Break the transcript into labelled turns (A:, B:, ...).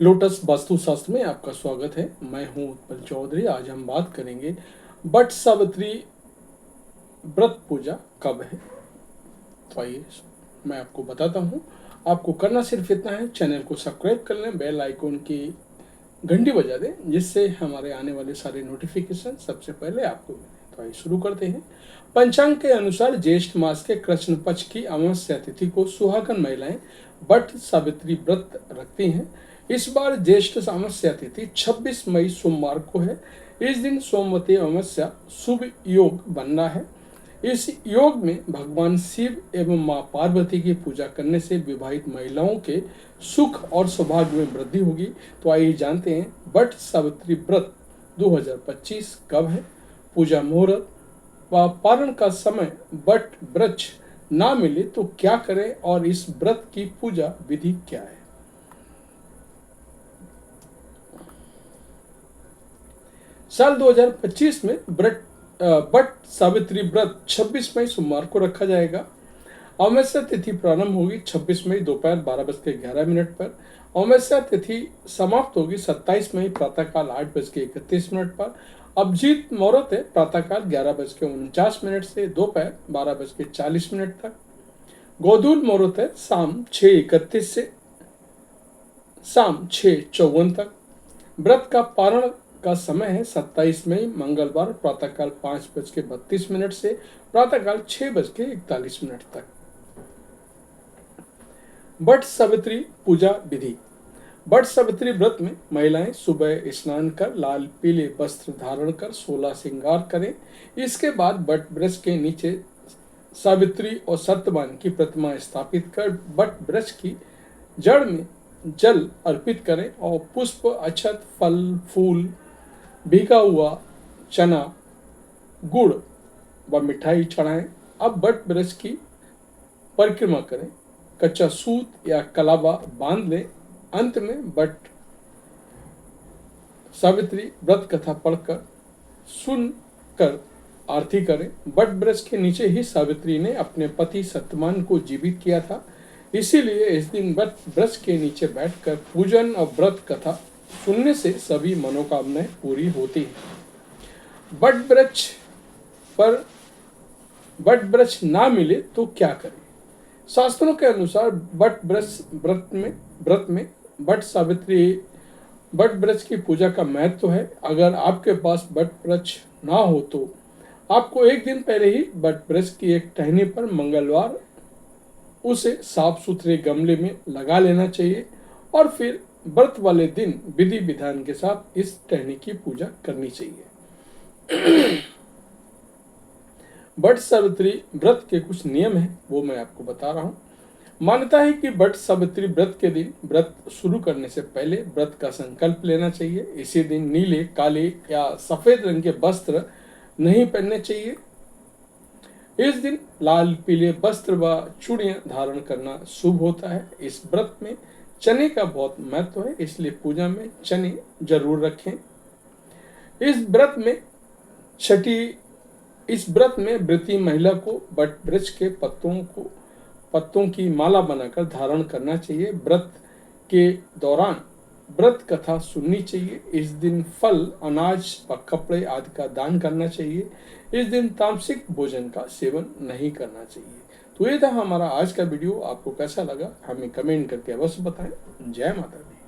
A: Lotus वास्तुशास्त्र में आपका स्वागत है। मैं हूं उत्पल चौधरी। आज हम बात करेंगे बट सावित्री व्रत पूजा कब है। तो आइए मैं आपको बताता हूं। आपको करना सिर्फ इतना है, चैनल को सब्सक्राइब कर लें, बेल आइकॉन की घंटी बजा दें, जिससे हमारे आने वाले सारे नोटिफिकेशन सबसे पहले आपको मिले। तो आइए शुरू करते हैं। पंचांग के अनुसार ज्येष्ठ मास के कृष्ण पक्ष की अमावस्या तिथि को सुहागन महिलाएं बट सावित्री व्रत रखती हैं। इस बार ज्येष्ठ अमावस्या तिथि 26 मई सोमवार को है। इस दिन सोमवती अमावस्या शुभ योग बनना है। इस योग में भगवान शिव एवं मां पार्वती की पूजा करने से विवाहित महिलाओं के सुख और सौभाग्य में वृद्धि होगी। तो आइए जानते हैं बट सावित्री व्रत 2025 कब है। पूजा मुहूर्त व पारण का समय बट वृक्ष ना मिले तो क्या करें और इस व्रत की पूजा विधि क्या है। साल 2025 में बट सावित्री व्रत 26 मई सोमवार को रखा जाएगा। अमावस्या तिथि प्रारंभ होगी 26 मई दोपहर 12:11 पर। अमावस्या तिथि समाप्त होगी 27 मई प्रातःकाल 8:31 पर। अभिजीत मुहूर्त है प्रातःकाल 11:49 से दोपहर 12:40 तक। गोधूल मुहूर्त है शाम 6:31 से शाम 6:54 तक। व्रत का पारण का समय है 27 मई मंगलवार प्रातःकाल 5:32 से प्रातःकाल 6:41 तक। बट सावित्री पूजा विधि। बट सावित्री व्रत में महिलाएं सुबह स्नान कर लाल पीले वस्त्र धारण कर 16 श्रृंगार करें। इसके बाद बट वृक्ष के नीचे सावित्री और सत्यवान की प्रतिमा स्थापित कर बट वृक्ष की जड़ में जल अर्पित करें और पुष्प अक्षत फल फूल भीगा हुआ चना गुड़ व मिठाई चढ़ाएं। अब बट वृक्ष की परिक्रमा करें, कच्चा सूत या कलावा बांध लें। अंत में बट सावित्री व्रत कथा पढ़कर सुनकर आरती करें। बट वृक्ष के नीचे ही सावित्री ने अपने पति सत्यवान को जीवित किया था, इसीलिए इस दिन बट वृक्ष के नीचे बैठकर पूजन और व्रत कथा सुनने से सभी मनोकामनाएं पूरी होती हैं। बट वृक्ष ना मिले तो क्या करें। शास्त्रों के अनुसार बट वृक्ष व्रत में बट वृक्ष की पूजा का महत्व है। अगर आपके पास बट वृक्ष ना हो तो आपको एक दिन पहले ही बट वृक्ष की एक टहनी पर मंगलवार उसे साफ सुथरे गमले में लगा लेना चाहिए और फिर व्रत वाले दिन विधि विधान के साथ इस टहनी की पूजा करनी चाहिए। बट सावित्री व्रत के कुछ नियम हैं, वो मैं आपको बता रहा हूँ। मान्यता है कि बट सावित्री व्रत के दिन व्रत शुरू करने से पहले व्रत का संकल्प लेना चाहिए। इसी दिन नीले काले या सफेद रंग के वस्त्र नहीं पहनने चाहिए। इस दिन लाल पीले वस्त्र व चूड़ियां धारण करना शुभ होता है। इस व्रत में चने का बहुत महत्व है, इसलिए पूजा में चने जरूर रखें। इस व्रत में व्रती महिला को बट वृक्ष के पत्तों की माला बनाकर धारण करना चाहिए। व्रत के दौरान व्रत कथा सुननी चाहिए। इस दिन फल अनाज व कपड़े आदि का दान करना चाहिए। इस दिन तामसिक भोजन का सेवन नहीं करना चाहिए। तो ये था हमारा आज का वीडियो। आपको कैसा लगा हमें कमेंट करके अवश्य बताएं। जय माता दी।